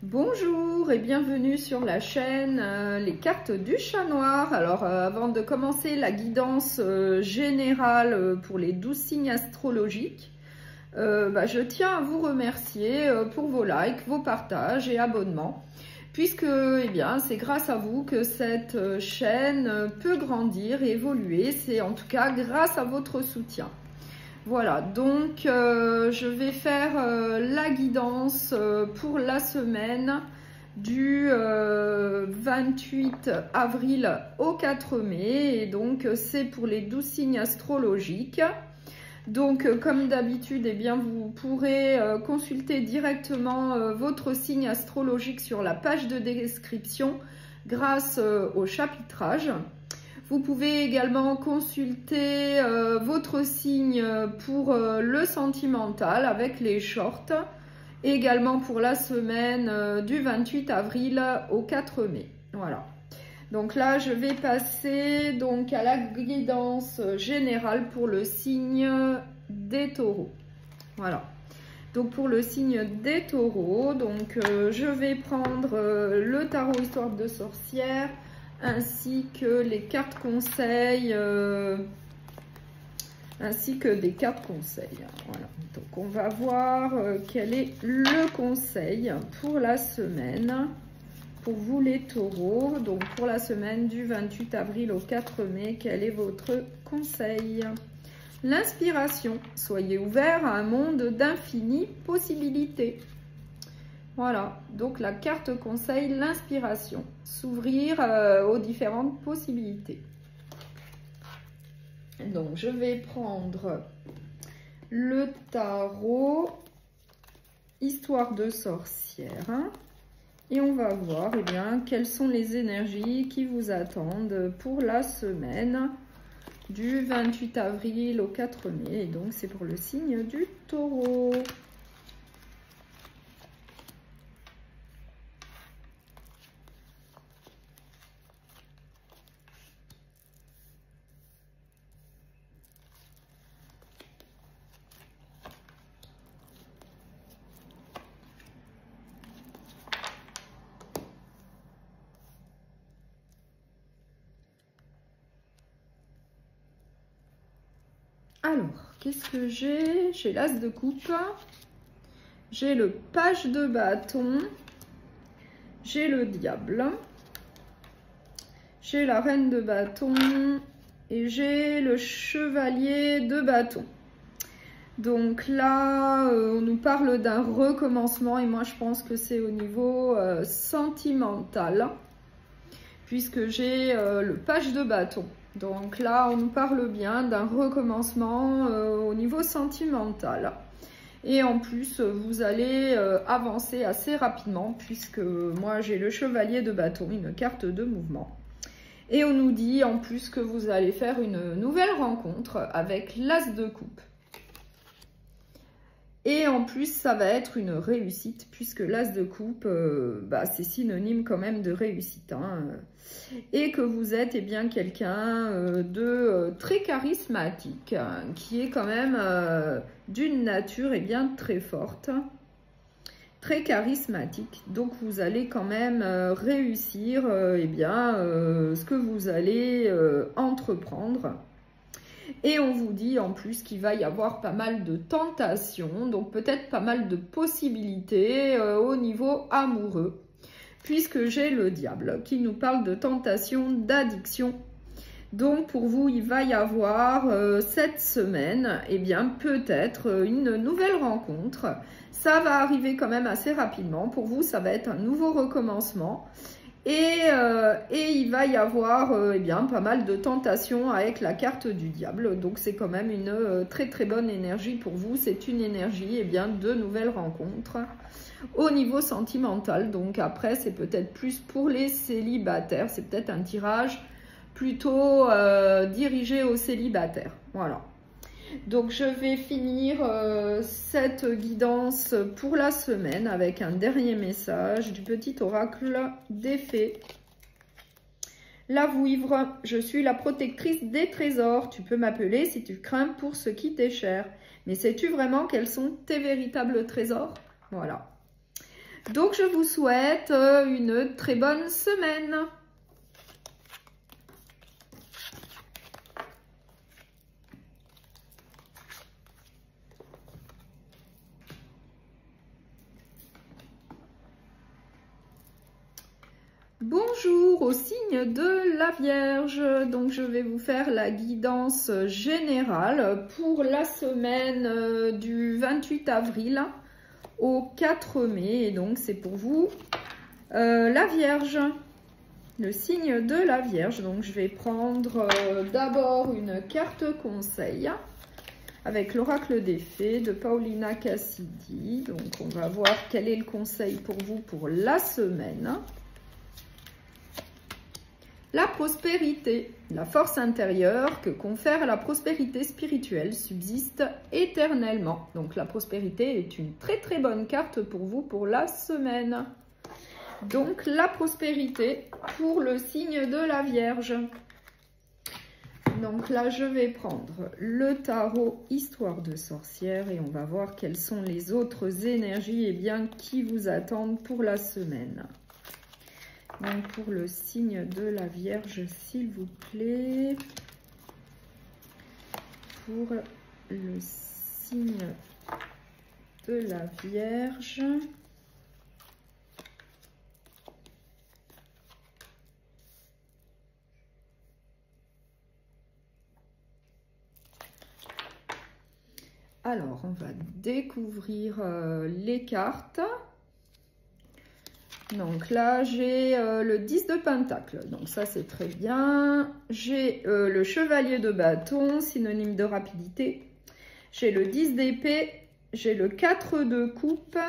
Bonjour et bienvenue sur la chaîne Les cartes du chat noir. Alors avant de commencer la guidance générale pour les 12 signes astrologiques, je tiens à vous remercier pour vos likes, vos partages et abonnements, puisque c'est grâce à vous que cette chaîne peut grandir et évoluer. C'est en tout cas grâce à votre soutien. Voilà, donc je vais faire la guidance pour la semaine du 28 avril au 4 mai. Et donc, c'est pour les 12 signes astrologiques. Donc, comme d'habitude, vous pourrez consulter directement votre signe astrologique sur la page de description grâce au chapitrage. Vous pouvez également consulter votre signe pour le sentimental avec les shorts, et également pour la semaine du 28 avril au 4 mai. Voilà. Donc là, je vais passer donc à la guidance générale pour le signe des taureaux. Voilà. Donc pour le signe des taureaux, donc je vais prendre le tarot Histoire de sorcière, ainsi que les cartes conseils, ainsi que des cartes conseils. Voilà. Donc on va voir quel est le conseil pour la semaine, pour vous les taureaux. Donc pour la semaine du 28 avril au 4 mai, quel est votre conseil? L'inspiration. Soyez ouverts à un monde d'infinies possibilités. Voilà, donc la carte conseil, l'inspiration, s'ouvrir aux différentes possibilités. Donc je vais prendre le tarot Histoire de sorcière, hein, et on va voir quelles sont les énergies qui vous attendent pour la semaine du 28 avril au 4 mai. Et donc c'est pour le signe du taureau. Alors, qu'est-ce que j'ai? J'ai l'as de coupe, j'ai le page de bâton, j'ai le diable, j'ai la reine de bâton et j'ai le chevalier de bâton. Donc là, on nous parle d'un recommencement et moi je pense que c'est au niveau sentimental, puisque j'ai le page de bâton. Donc là, on nous parle bien d'un recommencement au niveau sentimental. Et en plus, vous allez avancer assez rapidement, puisque moi, j'ai le chevalier de bâton, une carte de mouvement. Et on nous dit en plus que vous allez faire une nouvelle rencontre avec l'as de coupe. Et en plus, ça va être une réussite, puisque l'as de coupe, c'est synonyme quand même de réussite. Hein. Et que vous êtes quelqu'un de très charismatique, qui est quand même d'une nature très forte, très charismatique. Donc vous allez quand même réussir ce que vous allez entreprendre. Et on vous dit en plus qu'il va y avoir pas mal de tentations, donc peut-être pas mal de possibilités au niveau amoureux, puisque j'ai le diable qui nous parle de tentation, d'addiction. Donc pour vous, il va y avoir cette semaine, peut-être une nouvelle rencontre. Ça va arriver quand même assez rapidement. Pour vous, ça va être un nouveau recommencement. Et il va y avoir pas mal de tentations avec la carte du diable. Donc c'est quand même une très très bonne énergie pour vous. C'est une énergie de nouvelles rencontres au niveau sentimental. Donc après, c'est peut-être plus pour les célibataires. C'est peut-être un tirage plutôt dirigé aux célibataires. Voilà. Donc je vais finir cette guidance pour la semaine avec un dernier message du petit oracle des fées. La vouivre, je suis la protectrice des trésors. Tu peux m'appeler si tu crains pour ce qui t'est cher. Mais sais-tu vraiment quels sont tes véritables trésors? Voilà. Donc, je vous souhaite une très bonne semaine. Bonjour au signe de la Vierge, donc je vais vous faire la guidance générale pour la semaine du 28 avril au 4 mai, et donc c'est pour vous la Vierge, le signe de la Vierge. Donc je vais prendre d'abord une carte conseil avec l'oracle des fées de Paulina Cassidy. Donc on va voir quel est le conseil pour vous pour la semaine. La prospérité, la force intérieure que confère la prospérité spirituelle subsiste éternellement. Donc la prospérité est une très très bonne carte pour vous pour la semaine. Donc la prospérité pour le signe de la Vierge. Donc là je vais prendre le tarot Histoire de sorcière et on va voir quelles sont les autres énergies qui vous attendent pour la semaine. Donc pour le signe de la Vierge, s'il vous plaît. Pour le signe de la Vierge. Alors, on va découvrir les cartes. Donc là, j'ai le 10 de Pentacle, donc ça c'est très bien. J'ai le Chevalier de Bâton, synonyme de rapidité. J'ai le 10 d'épée, j'ai le 4 de Coupe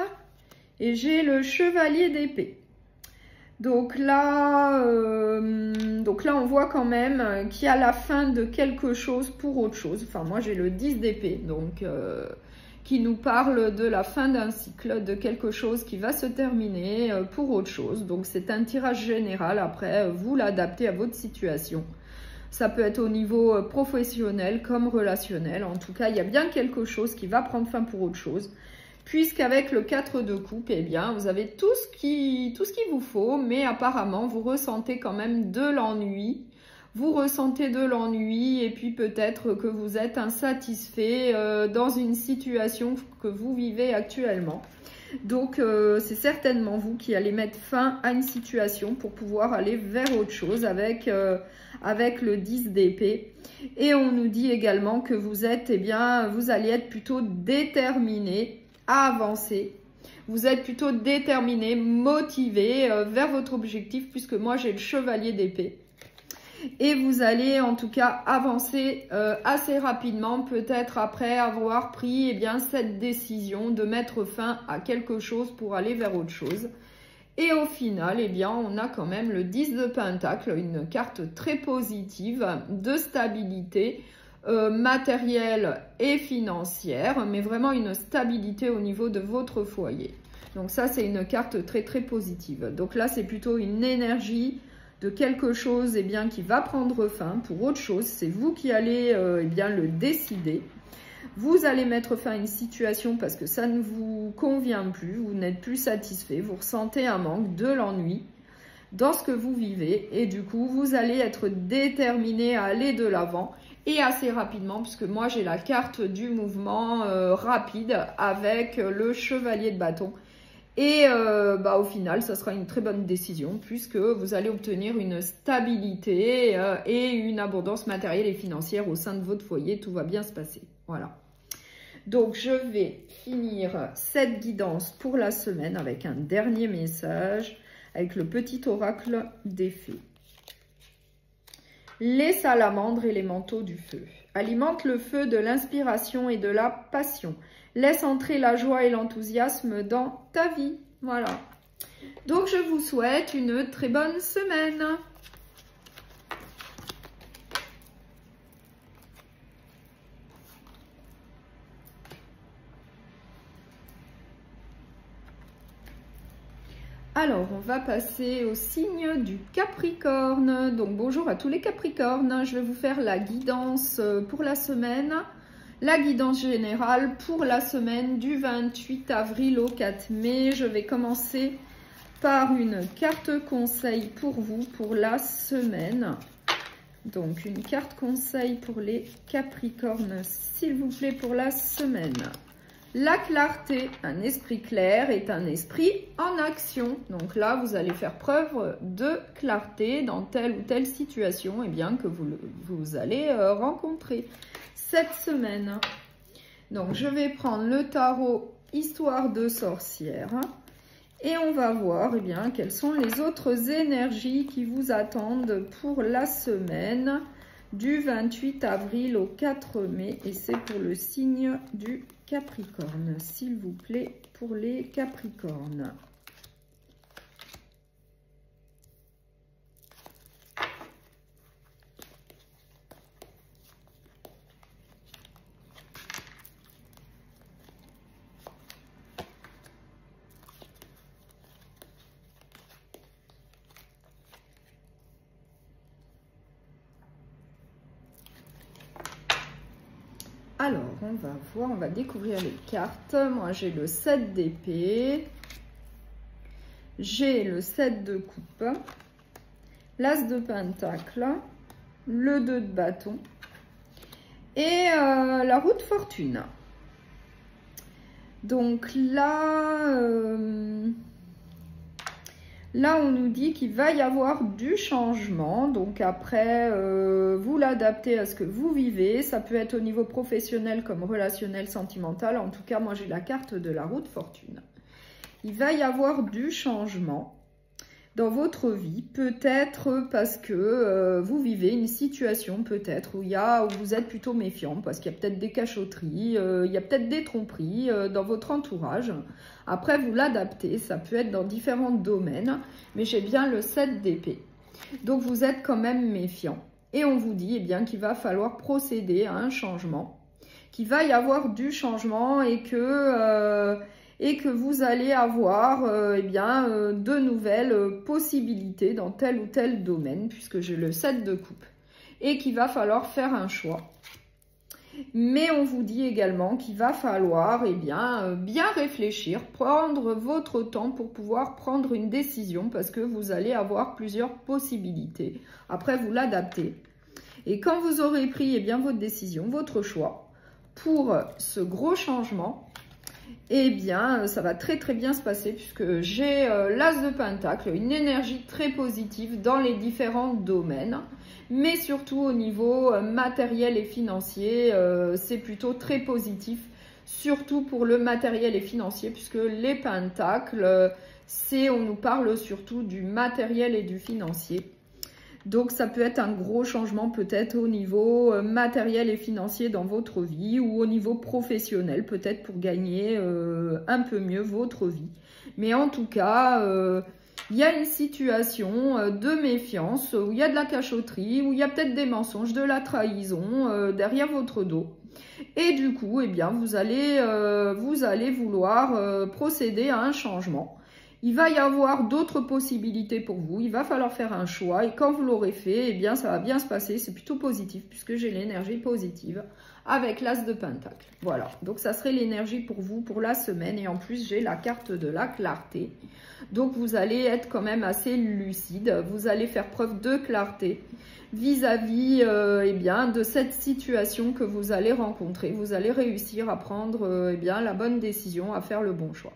et j'ai le Chevalier d'épée. Donc là, on voit quand même qu'il y a la fin de quelque chose pour autre chose. Enfin, moi j'ai le 10 d'épée, donc qui nous parle de la fin d'un cycle, de quelque chose qui va se terminer pour autre chose. Donc c'est un tirage général, après vous l'adaptez à votre situation. Ça peut être au niveau professionnel comme relationnel. En tout cas, il y a bien quelque chose qui va prendre fin pour autre chose. Puisqu'avec le 4 de coupe, eh bien, vous avez tout ce qu'il vous faut, mais apparemment, vous ressentez quand même de l'ennui. Vous ressentez de l'ennui et puis peut-être que vous êtes insatisfait dans une situation que vous vivez actuellement. Donc, c'est certainement vous qui allez mettre fin à une situation pour pouvoir aller vers autre chose avec le 10 d'épée. Et on nous dit également que vous êtes, vous allez être plutôt déterminé à avancer. Vous êtes plutôt déterminé, motivé vers votre objectif, puisque moi j'ai le Chevalier d'épée. Et vous allez en tout cas avancer assez rapidement, peut-être après avoir pris cette décision de mettre fin à quelque chose pour aller vers autre chose. Et au final, on a quand même le 10 de Pentacle, une carte très positive de stabilité matérielle et financière, mais vraiment une stabilité au niveau de votre foyer. Donc ça, c'est une carte très très positive. Donc là, c'est plutôt une énergie de quelque chose qui va prendre fin pour autre chose. C'est vous qui allez le décider. Vous allez mettre fin à une situation parce que ça ne vous convient plus, vous n'êtes plus satisfait, vous ressentez un manque, de l'ennui dans ce que vous vivez. Et du coup, vous allez être déterminé à aller de l'avant et assez rapidement, puisque moi j'ai la carte du mouvement rapide avec le Chevalier de Bâton. Et au final, ça sera une très bonne décision puisque vous allez obtenir une stabilité et une abondance matérielle et financière au sein de votre foyer. Tout va bien se passer. Voilà. Donc, je vais finir cette guidance pour la semaine avec un dernier message avec le petit oracle des fées. Les salamandres et les manteaux du feu alimentent le feu de l'inspiration et de la passion. Laisse entrer la joie et l'enthousiasme dans ta vie. Voilà. Donc, je vous souhaite une très bonne semaine. Alors, on va passer au signe du Capricorne. Donc, bonjour à tous les Capricornes. Je vais vous faire la guidance pour la semaine La guidance générale pour la semaine du 28 avril au 4 mai. Je vais commencer par une carte conseil pour vous pour la semaine. Donc, une carte conseil pour les Capricornes, s'il vous plaît, pour la semaine. La clarté, un esprit clair est un esprit en action. Donc là, vous allez faire preuve de clarté dans telle ou telle situation que vous allez rencontrer cette semaine. Donc, je vais prendre le tarot Histoire de sorcière et on va voir quelles sont les autres énergies qui vous attendent pour la semaine du 28 avril au 4 mai. Et c'est pour le signe du Capricorne, s'il vous plaît, pour les Capricornes. Alors, on va voir, on va découvrir les cartes. Moi, j'ai le 7 d'épée, j'ai le 7 de coupe, l'as de pentacle, le 2 de bâton et la roue de fortune. Donc là, on nous dit qu'il va y avoir du changement. Donc après, vous l'adaptez à ce que vous vivez. Ça peut être au niveau professionnel comme relationnel, sentimental. En tout cas, moi, j'ai la carte de la roue de fortune. Il va y avoir du changement dans votre vie. Peut-être parce que vous vivez une situation peut-être où vous êtes plutôt méfiant. Parce qu'il y a peut-être des cachotteries, il y a peut-être des tromperies dans votre entourage. Après, vous l'adaptez, ça peut être dans différents domaines, mais j'ai bien le 7 d'épée. Donc, vous êtes quand même méfiant. Et on vous dit qu'il va falloir procéder à un changement, qu'il va y avoir du changement et que vous allez avoir de nouvelles possibilités dans tel ou tel domaine, puisque j'ai le 7 de coupe, et qu'il va falloir faire un choix. Mais on vous dit également qu'il va falloir bien réfléchir, prendre votre temps pour pouvoir prendre une décision parce que vous allez avoir plusieurs possibilités. Après, vous l'adaptez. Et quand vous aurez pris votre décision, votre choix pour ce gros changement, ça va très très bien se passer puisque j'ai l'as de pentacle, une énergie très positive dans les différents domaines. Mais surtout au niveau matériel et financier, c'est plutôt très positif, surtout pour le matériel et financier, puisque les pentacles, on nous parle surtout du matériel et du financier. Donc ça peut être un gros changement peut-être au niveau matériel et financier dans votre vie ou au niveau professionnel, peut-être pour gagner un peu mieux votre vie. Mais en tout cas, il y a une situation de méfiance où il y a de la cachotterie, où il y a peut-être des mensonges, de la trahison derrière votre dos. Et du coup, vous allez vouloir procéder à un changement. Il va y avoir d'autres possibilités pour vous. Il va falloir faire un choix. Et quand vous l'aurez fait, ça va bien se passer. C'est plutôt positif puisque j'ai l'énergie positive avec l'as de pentacle. Voilà. Donc, ça serait l'énergie pour vous pour la semaine. Et en plus, j'ai la carte de la clarté. Donc, vous allez être quand même assez lucide. Vous allez faire preuve de clarté vis-à-vis de cette situation que vous allez rencontrer. Vous allez réussir à prendre la bonne décision, à faire le bon choix.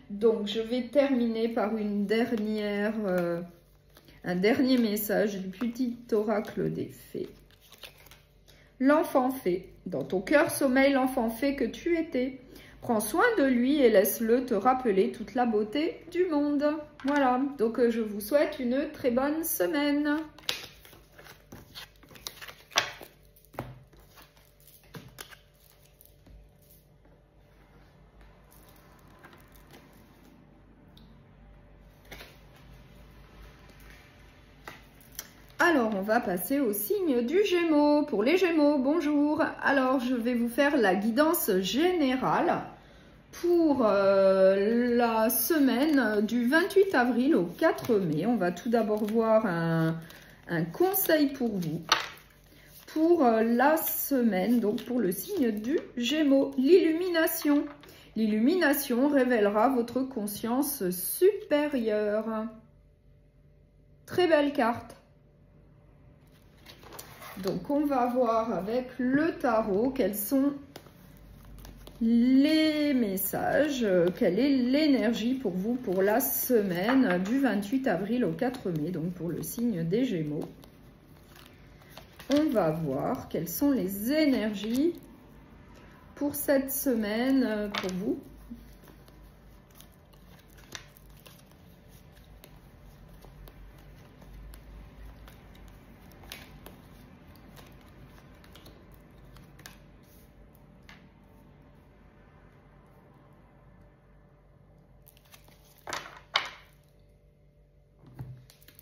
Donc, je vais terminer par un dernier message du petit oracle des fées. L'enfant fée. Dans ton cœur sommeille l'enfant fée que tu étais. Prends soin de lui et laisse-le te rappeler toute la beauté du monde. Voilà, donc je vous souhaite une très bonne semaine. Alors, on va passer au signe du Gémeaux. Pour les Gémeaux, bonjour. Alors, je vais vous faire la guidance générale pour la semaine du 28 avril au 4 mai. On va tout d'abord voir un conseil pour vous pour la semaine, donc pour le signe du Gémeaux. L'illumination. L'illumination révélera votre conscience supérieure. Très belle carte. Donc, on va voir avec le tarot quels sont les messages, quelle est l'énergie pour vous pour la semaine du 28 avril au 4 mai, donc pour le signe des Gémeaux. On va voir quelles sont les énergies pour cette semaine pour vous.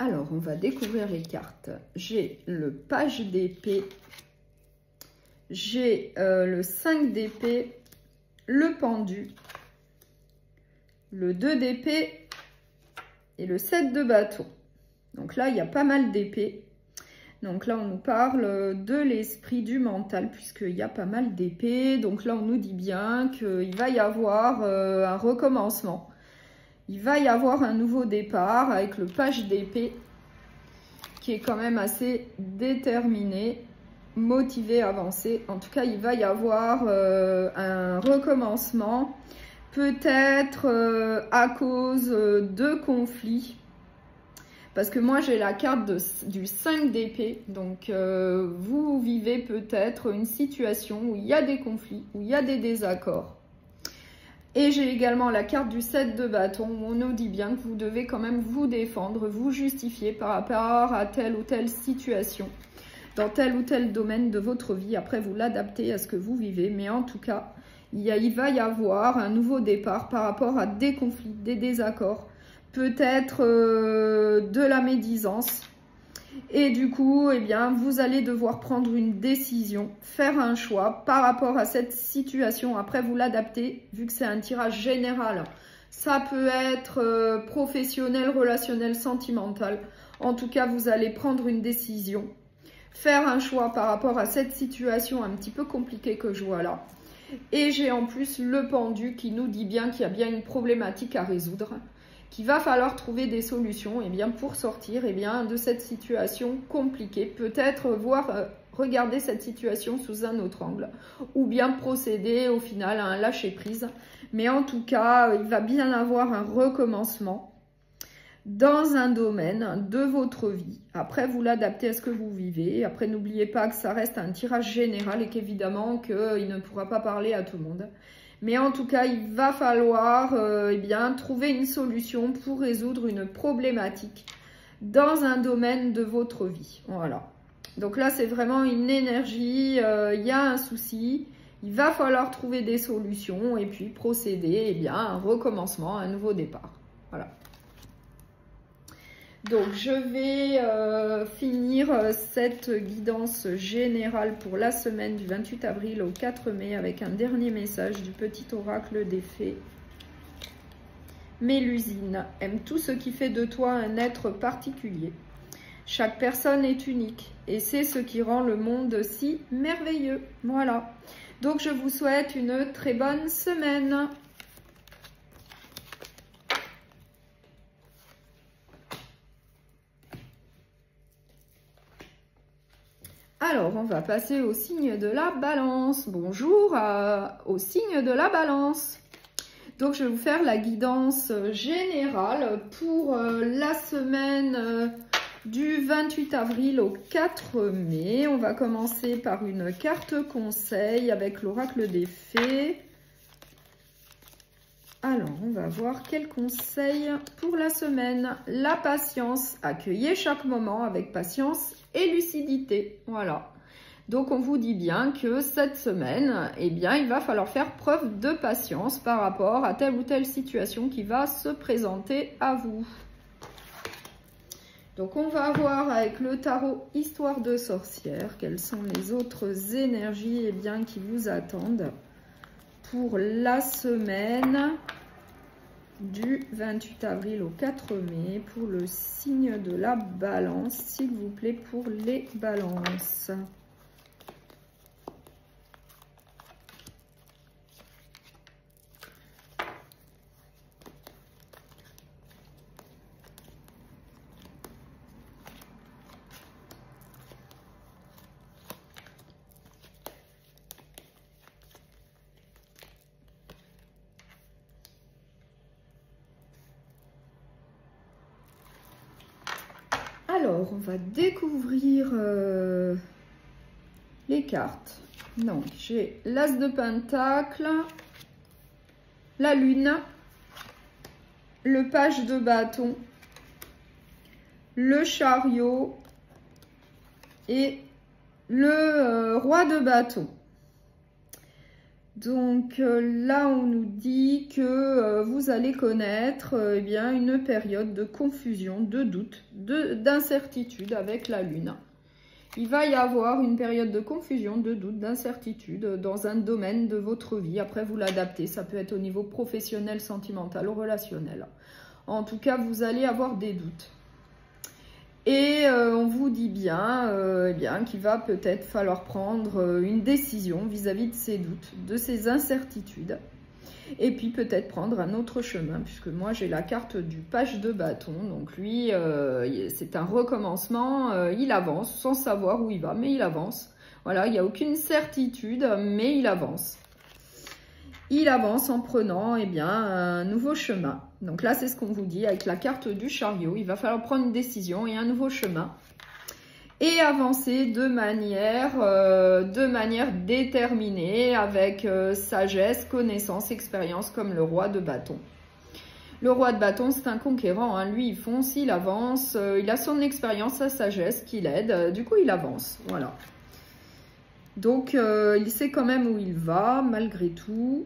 Alors, on va découvrir les cartes. J'ai le page d'épée, j'ai le 5 d'épée, le pendu, le 2 d'épée et le 7 de bâton. Donc là, il y a pas mal d'épées. Donc là, on nous parle de l'esprit du mental, puisqu'il y a pas mal d'épées. Donc là, on nous dit bien qu'il va y avoir un recommencement. Il va y avoir un nouveau départ avec le page d'épée qui est quand même assez déterminé, motivé, avancé. En tout cas, il va y avoir un recommencement, peut-être à cause de conflits. Parce que moi, j'ai la carte du 5 d'épée. Donc, vous vivez peut-être une situation où il y a des conflits, où il y a des désaccords. Et j'ai également la carte du 7 de bâton où on nous dit bien que vous devez quand même vous défendre, vous justifier par rapport à telle ou telle situation, dans tel ou tel domaine de votre vie. Après, vous l'adaptez à ce que vous vivez. Mais en tout cas, il va y avoir un nouveau départ par rapport à des conflits, des désaccords, peut-être de la médisance. Et du coup, eh bien, vous allez devoir prendre une décision, faire un choix par rapport à cette situation. Après, vous l'adaptez, vu que c'est un tirage général. Ça peut être professionnel, relationnel, sentimental. En tout cas, vous allez prendre une décision, faire un choix par rapport à cette situation un petit peu compliquée que je vois là. Et j'ai en plus le pendu qui nous dit bien qu'il y a bien une problématique à résoudre, qu'il va falloir trouver des solutions pour sortir de cette situation compliquée. Peut-être regarder cette situation sous un autre angle ou bien procéder au final à un lâcher-prise. Mais en tout cas, il va bien avoir un recommencement dans un domaine de votre vie. Après, vous l'adaptez à ce que vous vivez. Après, n'oubliez pas que ça reste un tirage général et qu'évidemment qu'il ne pourra pas parler à tout le monde. Mais en tout cas, il va falloir trouver une solution pour résoudre une problématique dans un domaine de votre vie. Voilà. Donc là, c'est vraiment une énergie, il y a un souci, il va falloir trouver des solutions et puis procéder à un recommencement, un nouveau départ. Voilà. Donc, je vais finir cette guidance générale pour la semaine du 28 avril au 4 mai avec un dernier message du petit oracle des fées. Mélusine, aime tout ce qui fait de toi un être particulier. Chaque personne est unique et c'est ce qui rend le monde si merveilleux. Voilà. Donc, je vous souhaite une très bonne semaine. Alors, on va passer au signe de la balance. Bonjour au signe de la balance. Donc, je vais vous faire la guidance générale pour la semaine du 28 avril au 4 mai. On va commencer par une carte conseil avec l'oracle des fées. Alors, on va voir quel conseil pour la semaine. La patience. Accueillez chaque moment avec patience et lucidité. Voilà. Donc, on vous dit bien que cette semaine, il va falloir faire preuve de patience par rapport à telle ou telle situation qui va se présenter à vous. Donc, on va voir avec le tarot Histoire de sorcière quelles sont les autres énergies qui vous attendent pour la semaine du 28 avril au 4 mai pour le signe de la balance, s'il vous plaît, pour les balances. Alors, on va découvrir les cartes. Donc, j'ai l'As de Pentacle, la Lune, le Page de Bâton, le Chariot et le Roi de Bâton. Donc là, on nous dit que vous allez connaître eh bien, une période de confusion, de doute, d'incertitude avec la Lune. Il va y avoir une période de confusion, de doute, d'incertitude dans un domaine de votre vie. Après, vous l'adaptez. Ça peut être au niveau professionnel, sentimental ou relationnel. En tout cas, vous allez avoir des doutes. Et on vous dit bien, eh bien qu'il va peut-être falloir prendre une décision vis-à-vis de ces doutes, de ces incertitudes. Et puis peut-être prendre un autre chemin, puisque moi j'ai la carte du Page de Bâton. Donc lui, c'est un recommencement, il avance sans savoir où il va, mais il avance. Voilà, il n'y a aucune certitude, mais il avance. Il avance en prenant eh bien, un nouveau chemin. Donc là, c'est ce qu'on vous dit avec la carte du Chariot. Il va falloir prendre une décision et un nouveau chemin. Et avancer de manière déterminée, avec sagesse, connaissance, expérience, comme le Roi de Bâton. Le Roi de Bâton, c'est un conquérant. Hein. Lui, il fonce, il avance. Il a son expérience, sa sagesse qui l'aide. Du coup, il avance. Voilà. Donc, il sait quand même où il va, malgré tout.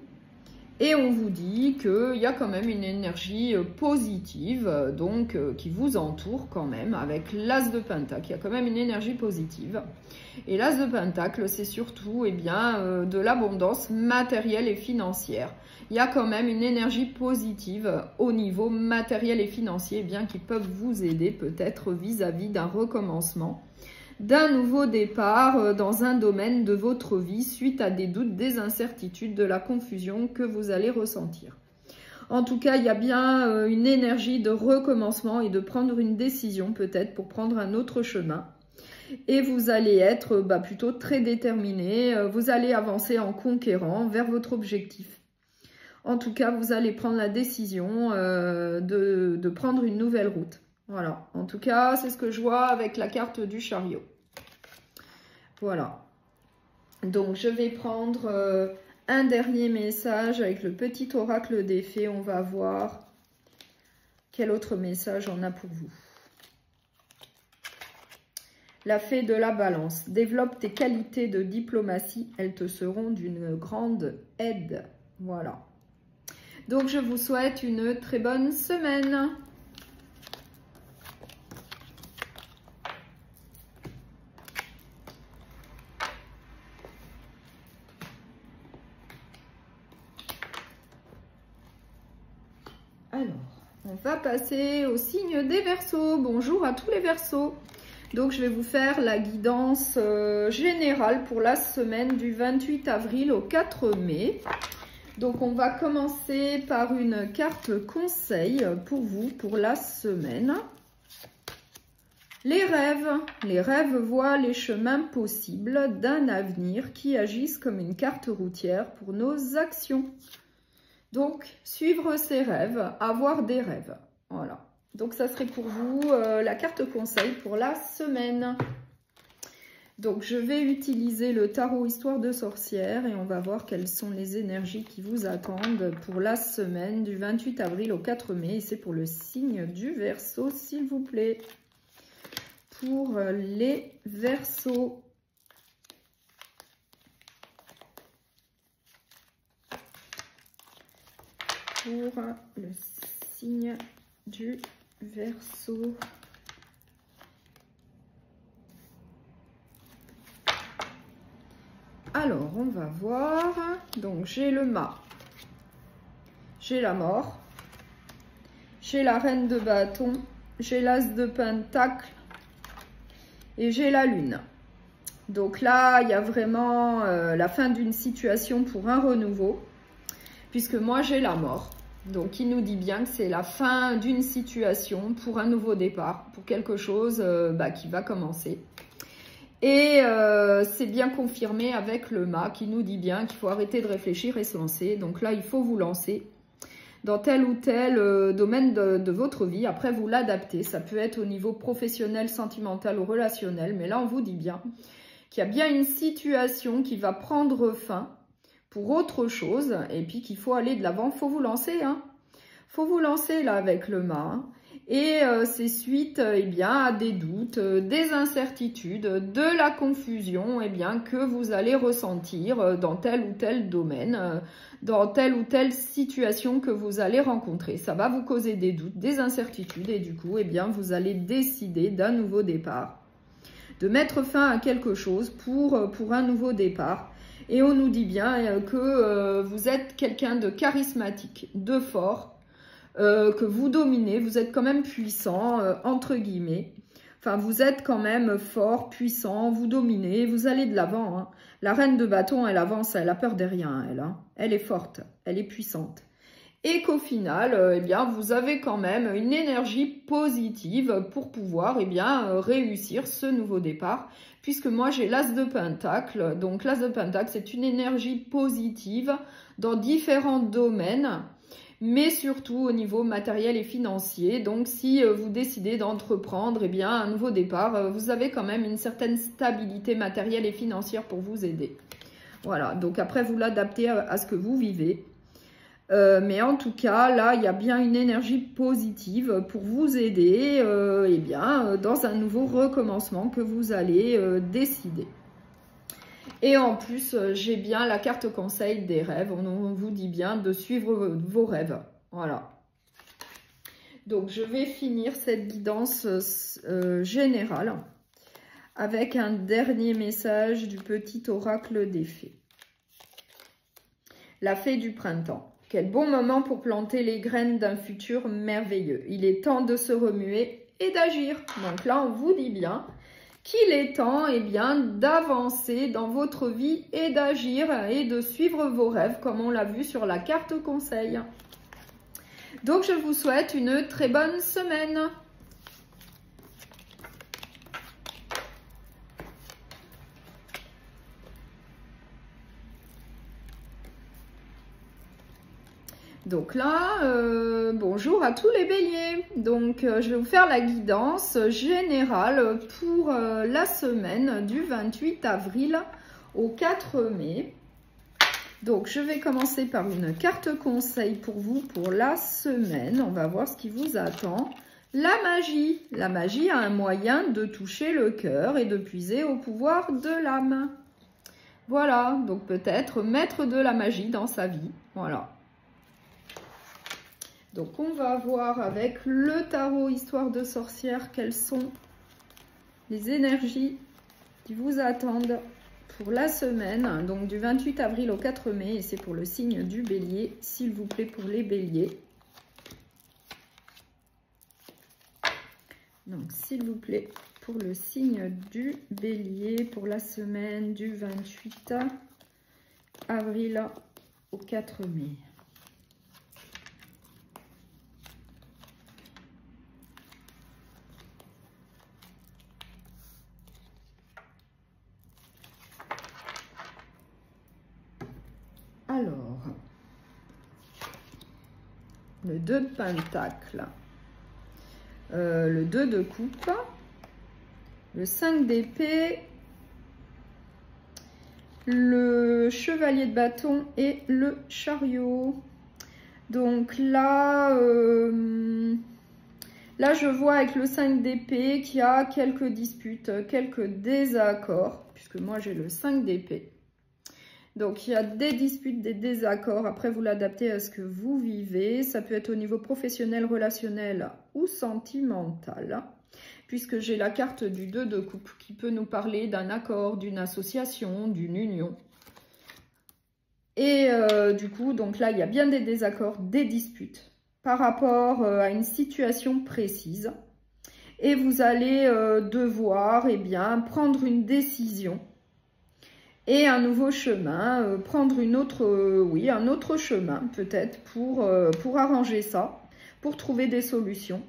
Et on vous dit qu'il y a quand même une énergie positive, donc qui vous entoure quand même, avec l'As de Pentacle. Il y a quand même une énergie positive. Et l'As de Pentacle, c'est surtout eh bien, de l'abondance matérielle et financière. Il y a quand même une énergie positive au niveau matériel et financier, eh bien, qui peuvent vous aider peut-être vis-à-vis d'un recommencement, d'un nouveau départ dans un domaine de votre vie suite à des doutes, des incertitudes, de la confusion que vous allez ressentir. En tout cas, il y a bien une énergie de recommencement et de prendre une décision peut-être pour prendre un autre chemin. Et vous allez être plutôt très déterminé, vous allez avancer en conquérant vers votre objectif. En tout cas, vous allez prendre la décision de prendre une nouvelle route. Voilà, en tout cas, c'est ce que je vois avec la carte du Chariot. Voilà. Donc, je vais prendre un dernier message avec le petit oracle des fées. On va voir quel autre message on a pour vous. La fée de la Balance. Développe tes qualités de diplomatie. Elles te seront d'une grande aide. Voilà. Donc, je vous souhaite une très bonne semaine. Alors, on va passer au signe des Verseaux. Bonjour à tous les Verseaux. Donc, je vais vous faire la guidance générale pour la semaine du 28 avril au 4 mai. Donc, on va commencer par une carte conseil pour vous pour la semaine. Les rêves. Les rêves voient les chemins possibles d'un avenir qui agissent comme une carte routière pour nos actions. Donc, suivre ses rêves, avoir des rêves. Voilà. Donc, ça serait pour vous la carte conseil pour la semaine. Donc, je vais utiliser le tarot Histoire de sorcière et on va voir quelles sont les énergies qui vous attendent pour la semaine du 28 avril au 4 mai. Et c'est pour le signe du Verseau, s'il vous plaît. Pour les Verseaux. Pour le signe du Verseau. Alors, on va voir. Donc, j'ai le mât. J'ai la mort. J'ai la reine de bâton. J'ai l'as de pentacle. Et j'ai la lune. Donc là, il y a vraiment la fin d'une situation pour un renouveau. Puisque moi, j'ai la mort. Donc, il nous dit bien que c'est la fin d'une situation pour un nouveau départ, pour quelque chose qui va commencer. Et c'est bien confirmé avec le mât qui nous dit bien qu'il faut arrêter de réfléchir et se lancer. Donc là, il faut vous lancer. dans tel ou tel domaine de votre vie. Après, vous l'adaptez. Ça peut être au niveau professionnel, sentimental ou relationnel. Mais là, on vous dit bien qu'il y a bien une situation qui va prendre fin pour autre chose. Et puis qu'il faut aller de l'avant. Il faut vous lancer. Faut vous lancer là avec le mât. Et c'est suite eh bien, à des doutes, des incertitudes, de la confusion eh bien, que vous allez ressentir dans tel ou tel domaine, dans telle ou telle situation que vous allez rencontrer. Ça va vous causer des doutes, des incertitudes et du coup, eh bien, vous allez décider d'un nouveau départ, de mettre fin à quelque chose pour un nouveau départ. Et on nous dit bien que vous êtes quelqu'un de charismatique, de fort, que vous dominez, vous êtes quand même puissant, entre guillemets. Enfin, vous êtes quand même fort, puissant, vous dominez, vous allez de l'avant. La reine de bâton, elle avance, elle a peur de rien, elle. Elle est forte, elle est puissante. Et qu'au final, eh bien, vous avez quand même une énergie positive pour pouvoir eh bien, réussir ce nouveau départ. Puisque moi, j'ai l'as de pentacle. Donc, l'as de pentacle, c'est une énergie positive dans différents domaines, mais surtout au niveau matériel et financier. Donc, si vous décidez d'entreprendre eh bien, un nouveau départ, vous avez quand même une certaine stabilité matérielle et financière pour vous aider. Voilà, donc après, vous l'adaptez à ce que vous vivez. Mais en tout cas, là, il y a bien une énergie positive pour vous aider eh bien, dans un nouveau recommencement que vous allez décider. Et en plus, j'ai bien la carte conseil des rêves. On vous dit bien de suivre vos rêves. Voilà. Donc, je vais finir cette guidance générale avec un dernier message du petit oracle des fées. La fée du printemps. Quel bon moment pour planter les graines d'un futur merveilleux. Il est temps de se remuer et d'agir. Donc là, on vous dit bien qu'il est temps eh bien, d'avancer dans votre vie et d'agir et de suivre vos rêves, comme on l'a vu sur la carte conseil. Donc, je vous souhaite une très bonne semaine. Donc là, bonjour à tous les béliers. Donc, je vais vous faire la guidance générale pour la semaine du 28 avril au 4 mai. Donc, je vais commencer par une carte conseil pour vous pour la semaine. On va voir ce qui vous attend. La magie. La magie a un moyen de toucher le cœur et de puiser au pouvoir de l'âme. Voilà, donc peut-être mettre de la magie dans sa vie. Voilà. Donc, on va voir avec le tarot Histoire de sorcière quelles sont les énergies qui vous attendent pour la semaine. Donc, du 28 avril au 4 mai. Et c'est pour le signe du bélier, s'il vous plaît, pour les béliers. Donc, s'il vous plaît, pour le signe du bélier, pour la semaine du 28 avril au 4 mai. Alors, le 2 de pentacle, le 2 de coupe, le 5 d'épée, le chevalier de bâton et le chariot. Donc là, là je vois avec le 5 d'épée qu'il y a quelques disputes, quelques désaccords, puisque moi j'ai le 5 d'épée. Donc, il y a des disputes, des désaccords. Après, vous l'adaptez à ce que vous vivez. Ça peut être au niveau professionnel, relationnel ou sentimental. Puisque j'ai la carte du 2 de coupe qui peut nous parler d'un accord, d'une association, d'une union. Et du coup, donc là, il y a bien des désaccords, des disputes par rapport à une situation précise. Et vous allez devoir eh bien, prendre une décision. Et un nouveau chemin, prendre une autre, un autre chemin peut-être pour arranger ça, pour trouver des solutions.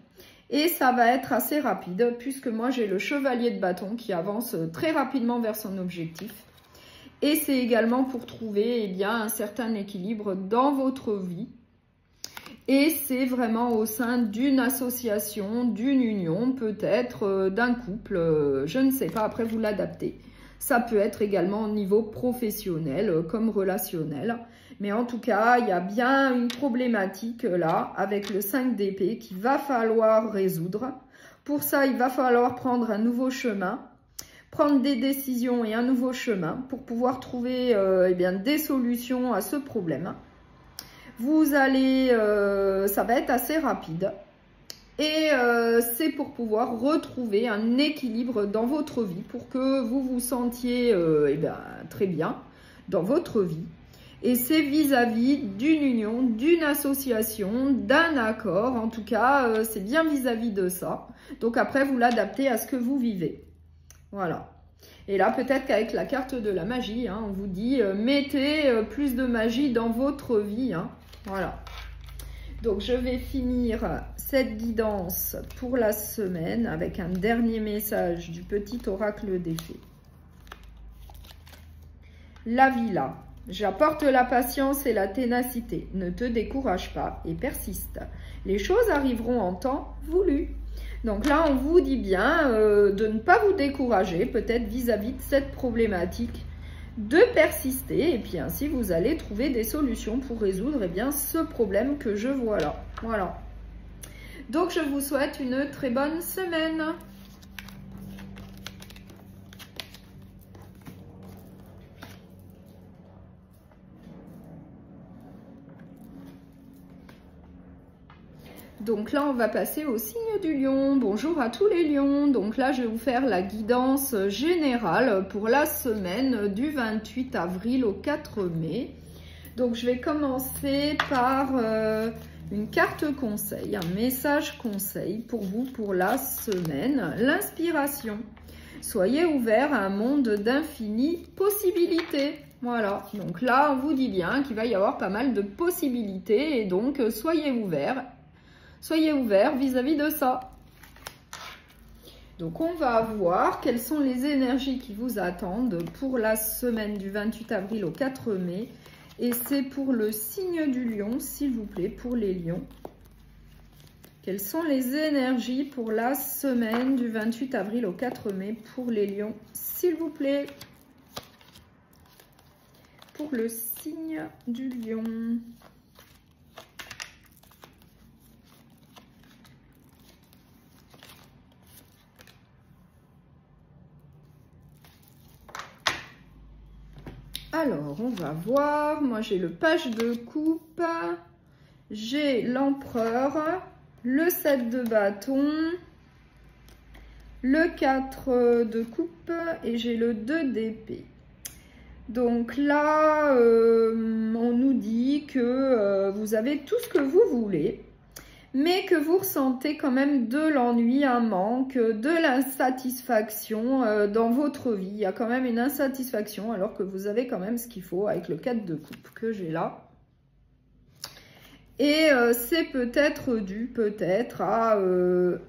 Et ça va être assez rapide puisque moi j'ai le chevalier de bâton qui avance très rapidement vers son objectif. Et c'est également pour trouver eh bien, un certain équilibre dans votre vie. Et c'est vraiment au sein d'une association, d'une union, peut-être d'un couple, je ne sais pas, après vous l'adaptez. Ça peut être également au niveau professionnel comme relationnel. Mais en tout cas, il y a bien une problématique là avec le 5 d'épée qu'il va falloir résoudre. Pour ça, il va falloir prendre un nouveau chemin, prendre des décisions et un nouveau chemin pour pouvoir trouver eh bien, des solutions à ce problème. Vous allez, ça va être assez rapide et c'est pour pouvoir retrouver un équilibre dans votre vie pour que vous vous sentiez eh bien, très bien dans votre vie. Et c'est vis-à-vis d'une union, d'une association, d'un accord. En tout cas, c'est bien vis-à-vis de ça. Donc après, vous l'adaptez à ce que vous vivez. Voilà. Et là, peut-être qu'avec la carte de la magie, hein, on vous dit mettez plus de magie dans votre vie. Hein. Voilà. Donc, je vais finir cette guidance pour la semaine avec un dernier message du petit oracle des fées. La villa. J'apporte la patience et la ténacité. Ne te décourage pas et persiste. Les choses arriveront en temps voulu. Donc là, on vous dit bien de ne pas vous décourager, peut-être vis-à-vis de cette problématique, de persister. Et puis ainsi, vous allez trouver des solutions pour résoudre eh bien, ce problème que je vois là. Voilà. Donc, je vous souhaite une très bonne semaine. Donc là, on va passer au signe du lion. Bonjour à tous les lions. Donc là, je vais vous faire la guidance générale pour la semaine du 28 avril au 4 mai. Donc, je vais commencer par une carte conseil, un message conseil pour vous pour la semaine. L'inspiration. Soyez ouverts à un monde d'infinies possibilités. Voilà, donc là, on vous dit bien qu'il va y avoir pas mal de possibilités et donc soyez ouverts. Soyez ouverts vis-à-vis de ça. Donc, on va voir quelles sont les énergies qui vous attendent pour la semaine du 28 avril au 4 mai. Et c'est pour le signe du lion, s'il vous plaît, pour les lions. Quelles sont les énergies pour la semaine du 28 avril au 4 mai pour les lions, s'il vous plaît. Pour le signe du lion. Alors, on va voir. Moi, j'ai le page de coupe, j'ai l'empereur, le 7 de bâton, le 4 de coupe et j'ai le 2 d'épée. Donc là, on nous dit que vous avez tout ce que vous voulez, mais que vous ressentez quand même de l'ennui, un manque, de l'insatisfaction dans votre vie. Il y a quand même une insatisfaction alors que vous avez quand même ce qu'il faut avec le 4 de coupe que j'ai là. Et c'est peut-être dû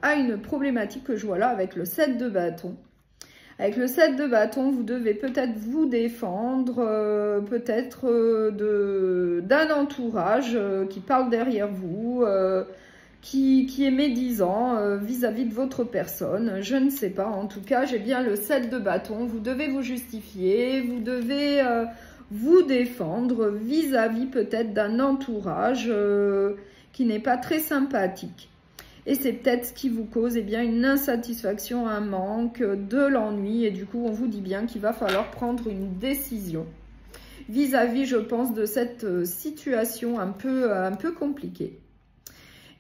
à une problématique que je vois là avec le 7 de bâton. Avec le 7 de bâton, vous devez peut-être vous défendre, peut-être d'un entourage qui parle derrière vous, qui est médisant vis-à-vis de votre personne. Je ne sais pas, en tout cas, j'ai bien le 7 de bâton. Vous devez vous justifier, vous devez vous défendre vis-à-vis peut-être d'un entourage qui n'est pas très sympathique. Et c'est peut-être ce qui vous cause eh bien, une insatisfaction, un manque, de l'ennui. Et du coup, on vous dit bien qu'il va falloir prendre une décision vis-à-vis, je pense, de cette situation un peu compliquée.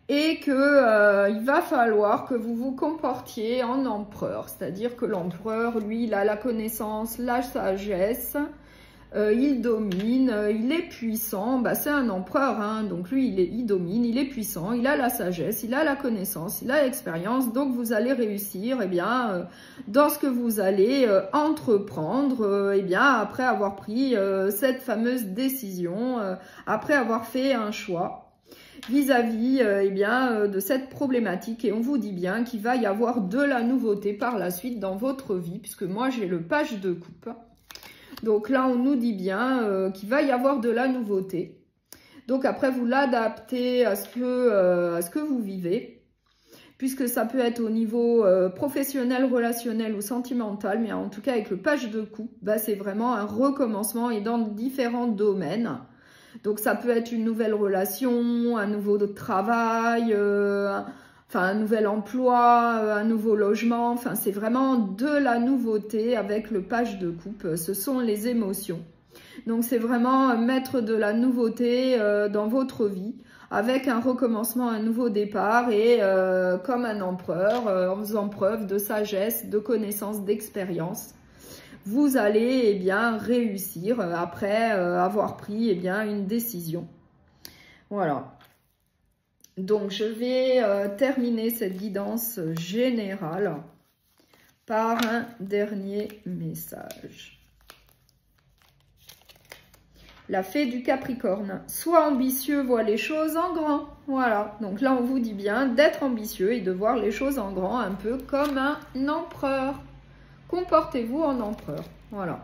Et qu'il va falloir que vous vous comportiez en empereur. C'est-à-dire que l'empereur, lui, il a la connaissance, la sagesse. Il domine, il est puissant, bah, c'est un empereur, hein, donc lui il domine, il est puissant, il a la sagesse, il a la connaissance, il a l'expérience, donc vous allez réussir eh bien, dans ce que vous allez entreprendre eh bien, après avoir pris cette fameuse décision, après avoir fait un choix vis-à-vis eh bien, de cette problématique. Et on vous dit bien qu'il va y avoir de la nouveauté par la suite dans votre vie, puisque moi j'ai le page de coupe. Donc là, on nous dit bien qu'il va y avoir de la nouveauté. Donc après, vous l'adaptez à ce que vous vivez, puisque ça peut être au niveau professionnel, relationnel ou sentimental, mais en tout cas avec le page de coupe, bah, c'est vraiment un recommencement et dans différents domaines. Donc ça peut être une nouvelle relation, un nouveau travail, un nouvel emploi, un nouveau logement, enfin c'est vraiment de la nouveauté avec le page de coupe, ce sont les émotions. Donc c'est vraiment mettre de la nouveauté dans votre vie avec un recommencement, un nouveau départ et comme un empereur, en faisant preuve de sagesse, de connaissance, d'expérience. Vous allez eh bien, réussir après avoir pris eh bien, une décision. Voilà. Donc, je vais terminer cette guidance générale par un dernier message. La fée du Capricorne. Sois ambitieux, vois les choses en grand. Voilà. Donc là, on vous dit bien d'être ambitieux et de voir les choses en grand, un peu comme un empereur. Comportez-vous en empereur. Voilà.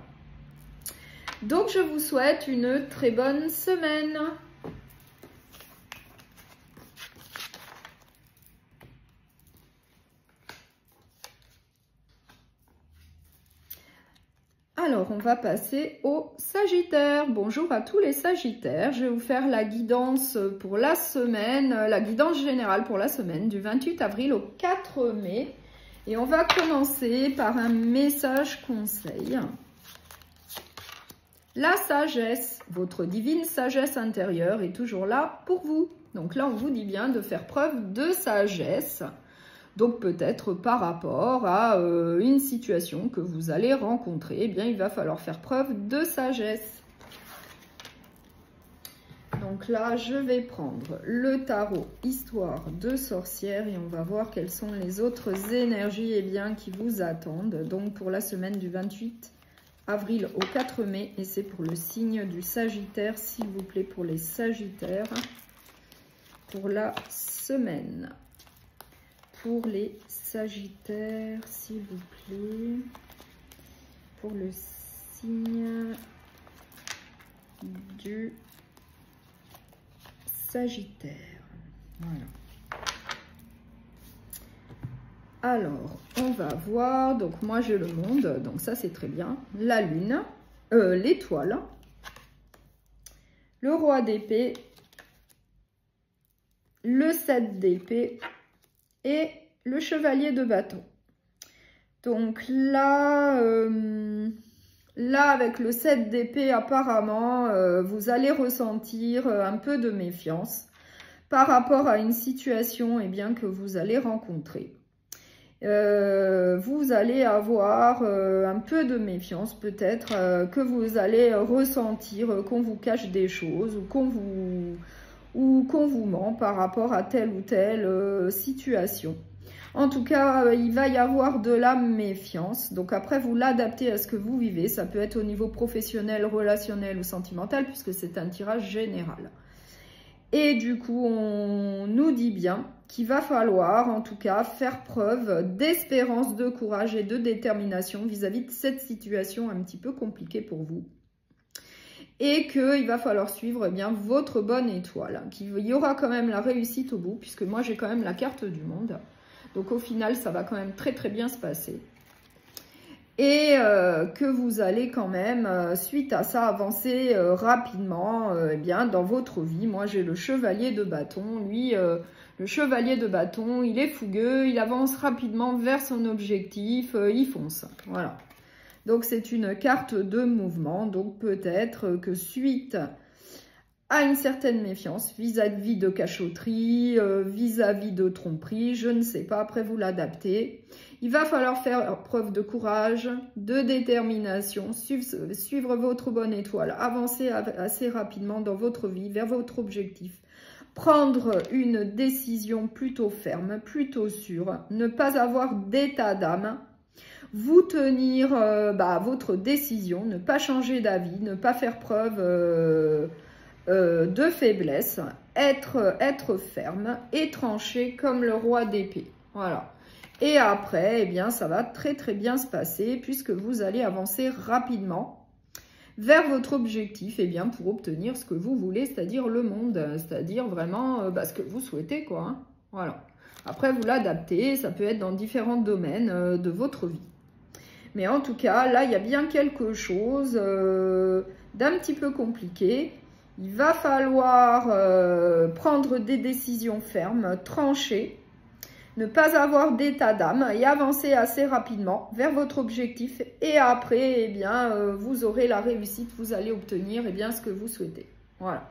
Donc, je vous souhaite une très bonne semaine. Alors, on va passer au Sagittaire. Bonjour à tous les Sagittaires. Je vais vous faire la guidance pour la semaine, la guidance générale pour la semaine du 28 avril au 4 mai. Et on va commencer par un message conseil. La sagesse, votre divine sagesse intérieure est toujours là pour vous. Donc là, on vous dit bien de faire preuve de sagesse. Donc peut-être par rapport à une situation que vous allez rencontrer, eh bien il va falloir faire preuve de sagesse. Donc là, je vais prendre le tarot Histoire de sorcière et on va voir quelles sont les autres énergies eh bien, qui vous attendent. Donc pour la semaine du 28 avril au 4 mai et c'est pour le signe du Sagittaire, s'il vous plaît, pour les Sagittaires, pour la semaine. Pour les Sagittaires, s'il vous plaît, pour le signe du Sagittaire. Voilà. Alors, on va voir, donc moi j'ai le monde, donc ça c'est très bien, la lune, l'étoile, le roi d'épée, le 7 d'épée, et le chevalier de bâton. Donc là, avec le 7 d'épée, apparemment, vous allez ressentir un peu de méfiance par rapport à une situation eh bien, que vous allez rencontrer. Vous allez avoir un peu de méfiance, peut-être que vous allez ressentir qu'on vous cache des choses ou qu'on vous ment par rapport à telle ou telle situation. En tout cas, il va y avoir de la méfiance. Donc après, vous l'adaptez à ce que vous vivez. Ça peut être au niveau professionnel, relationnel ou sentimental, puisque c'est un tirage général. Et du coup, on nous dit bien qu'il va falloir, en tout cas, faire preuve d'espérance, de courage et de détermination vis-à-vis de cette situation un petit peu compliquée pour vous. Et qu'il va falloir suivre eh bien votre bonne étoile. Il y aura quand même la réussite au bout, puisque moi j'ai quand même la carte du monde. Donc au final, ça va quand même très très bien se passer. Et que vous allez quand même, suite à ça, avancer rapidement eh bien, dans votre vie. Moi j'ai le chevalier de bâton. Lui, le chevalier de bâton, il est fougueux, il avance rapidement vers son objectif, il fonce. Voilà. Donc, c'est une carte de mouvement. Donc, peut-être que suite à une certaine méfiance vis-à-vis de cachotterie, vis-à-vis de tromperie, je ne sais pas, après vous l'adaptez. Il va falloir faire preuve de courage, de détermination, suivre votre bonne étoile, avancer assez rapidement dans votre vie, vers votre objectif. Prendre une décision plutôt ferme, plutôt sûre, ne pas avoir d'état d'âme. Vous tenir votre décision, ne pas changer d'avis, ne pas faire preuve de faiblesse, être ferme et tranché comme le roi d'épée. Voilà. Et après, eh bien, ça va très très bien se passer puisque vous allez avancer rapidement vers votre objectif, et bien pour obtenir ce que vous voulez, c'est-à-dire le monde, c'est-à-dire vraiment ce que vous souhaitez, quoi. Hein. Voilà. Après, vous l'adaptez, ça peut être dans différents domaines de votre vie. Mais en tout cas, là, il y a bien quelque chose d'un petit peu compliqué. Il va falloir prendre des décisions fermes, trancher, ne pas avoir d'état d'âme et avancer assez rapidement vers votre objectif. Et après, eh bien, vous aurez la réussite, vous allez obtenir eh bien, ce que vous souhaitez. Voilà.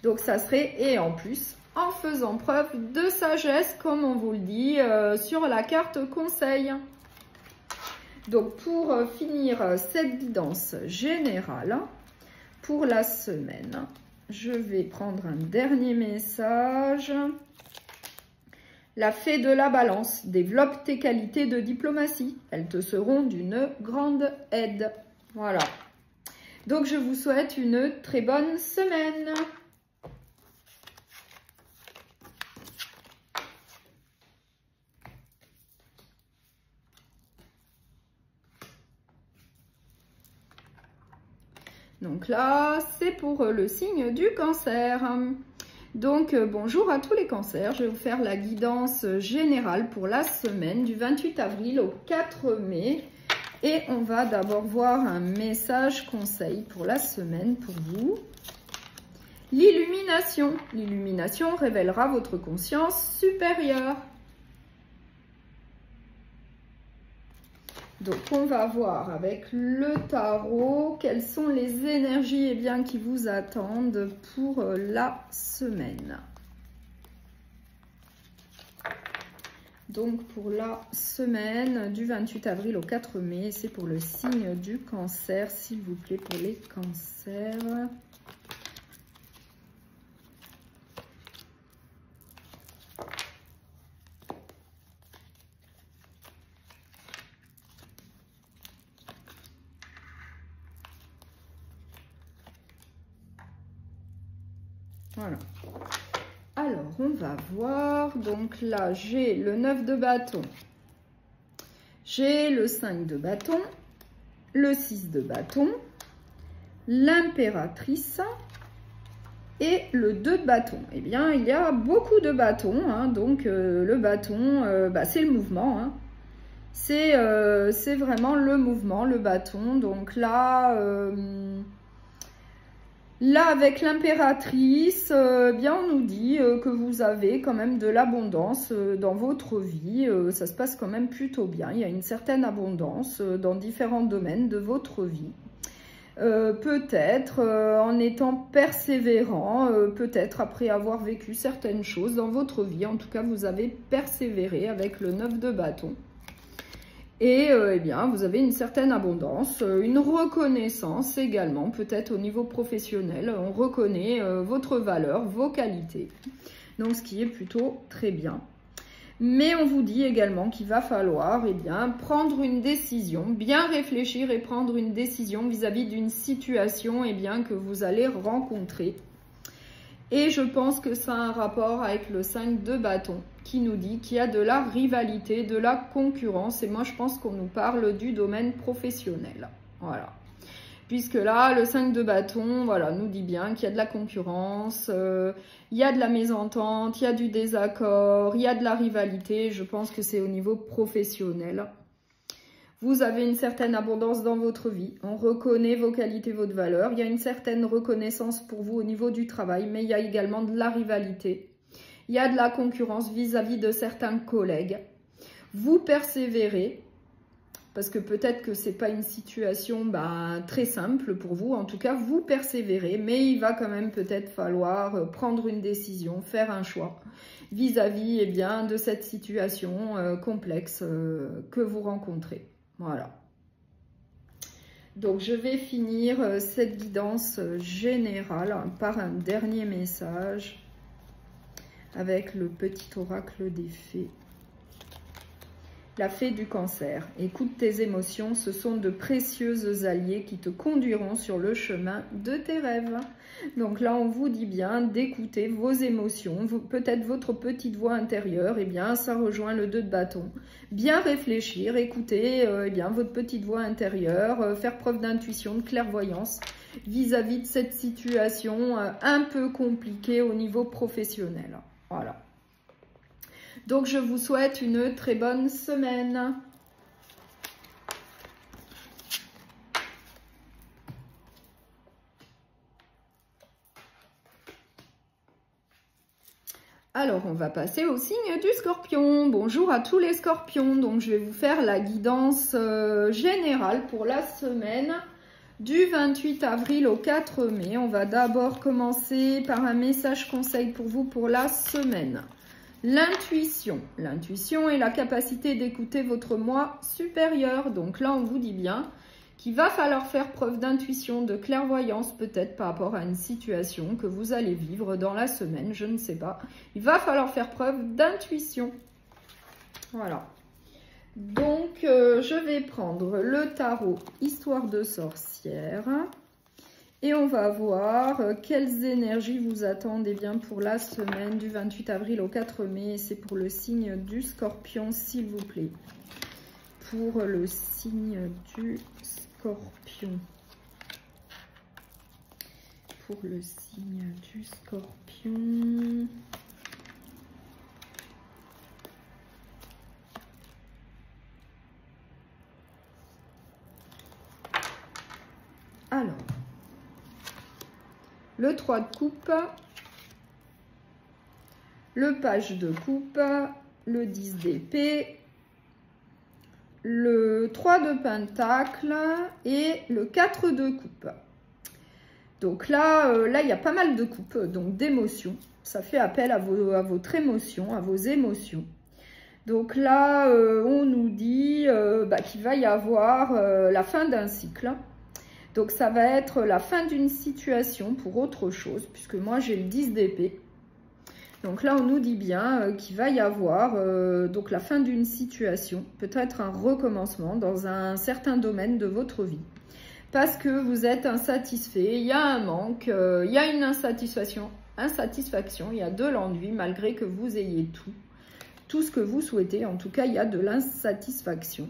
Donc, ça serait, et en plus, en faisant preuve de sagesse, comme on vous le dit, sur la carte conseil. Donc, pour finir cette guidance générale, pour la semaine, je vais prendre un dernier message. La fée de la balance, développe tes qualités de diplomatie. Elles te seront d'une grande aide. Voilà. Donc, je vous souhaite une très bonne semaine. Donc là, c'est pour le signe du cancer. Donc, bonjour à tous les cancers. Je vais vous faire la guidance générale pour la semaine du 28 avril au 4 mai. Et on va d'abord voir un message conseil pour la semaine pour vous. L'illumination. L'illumination révélera votre conscience supérieure. Donc, on va voir avec le tarot quelles sont les énergies eh bien, qui vous attendent pour la semaine. Donc, pour la semaine du 28 avril au 4 mai, c'est pour le signe du cancer, s'il vous plaît, pour les cancers. Voilà. Alors, on va voir. Donc là, j'ai le 9 de bâton. J'ai le 5 de bâton. Le 6 de bâton. L'impératrice. Et le 2 de bâton. Eh bien, il y a beaucoup de bâtons. Hein, donc, le bâton, c'est le mouvement. Hein. C'est vraiment le mouvement, le bâton. Donc là... Là, avec l'impératrice, bien on nous dit que vous avez quand même de l'abondance dans votre vie. Ça se passe quand même plutôt bien. Il y a une certaine abondance dans différents domaines de votre vie. Peut-être en étant persévérant, peut-être après avoir vécu certaines choses dans votre vie. En tout cas, vous avez persévéré avec le 9 de bâton. Et eh bien, vous avez une certaine abondance, une reconnaissance également, peut-être au niveau professionnel. On reconnaît votre valeur, vos qualités. Donc, ce qui est plutôt très bien. Mais on vous dit également qu'il va falloir eh bien, prendre une décision, bien réfléchir et prendre une décision vis-à-vis d'une situation eh bien, que vous allez rencontrer. Et je pense que ça a un rapport avec le 5 de bâton qui nous dit qu'il y a de la rivalité, de la concurrence. Et moi, je pense qu'on nous parle du domaine professionnel. Voilà. Puisque là, le 5 de bâton, voilà, nous dit bien qu'il y a de la concurrence, il y a de la mésentente, il y a du désaccord, il y a de la rivalité. Je pense que c'est au niveau professionnel. Vous avez une certaine abondance dans votre vie. On reconnaît vos qualités, votre valeur. Il y a une certaine reconnaissance pour vous au niveau du travail, mais il y a également de la rivalité. Il y a de la concurrence vis-à-vis de certains collègues. Vous persévérez, parce que peut-être que ce n'est pas une situation très simple pour vous. En tout cas, vous persévérez, mais il va quand même peut-être falloir prendre une décision, faire un choix vis-à-vis eh bien, de cette situation complexe que vous rencontrez. Voilà. Donc, je vais finir cette guidance générale par un dernier message avec le petit oracle des fées. La fée du Cancer. Écoute tes émotions, ce sont de précieux alliés qui te conduiront sur le chemin de tes rêves. Donc là, on vous dit bien d'écouter vos émotions, peut-être votre petite voix intérieure, et bien ça rejoint le 2 de bâton. Bien réfléchir, écouter eh bien votre petite voix intérieure, faire preuve d'intuition, de clairvoyance vis-à-vis de cette situation un peu compliquée au niveau professionnel. Voilà. Donc, je vous souhaite une très bonne semaine. Alors, on va passer au signe du Scorpion. Bonjour à tous les Scorpions. Donc, je vais vous faire la guidance générale pour la semaine du 28 avril au 4 mai. On va d'abord commencer par un message conseil pour vous pour la semaine. L'intuition. L'intuition est la capacité d'écouter votre moi supérieur. Donc là, on vous dit bien qu'il va falloir faire preuve d'intuition, de clairvoyance peut-être par rapport à une situation que vous allez vivre dans la semaine, je ne sais pas. Il va falloir faire preuve d'intuition. Voilà. Donc, je vais prendre le tarot Histoire de sorcière. Et on va voir quelles énergies vous attendent bien pour la semaine du 28 avril au 4 mai. C'est pour le signe du Scorpion, s'il vous plaît. Pour le signe du Scorpion. Pour le signe du Scorpion. Alors. Le 3 de coupe, le page de coupe, le 10 d'épée, le 3 de pentacle et le 4 de coupe. Donc là, il y a pas mal de coupes, donc d'émotions. Ça fait appel à votre émotion, à vos émotions. Donc là, on nous dit qu'il va y avoir la fin d'un cycle. Donc, ça va être la fin d'une situation pour autre chose, puisque moi, j'ai le 10 d'épée. Donc là, on nous dit bien qu'il va y avoir donc la fin d'une situation, peut-être un recommencement dans un certain domaine de votre vie. Parce que vous êtes insatisfait, il y a un manque, il y a une insatisfaction, il y a de l'ennui, malgré que vous ayez tout ce que vous souhaitez. En tout cas, il y a de l'insatisfaction.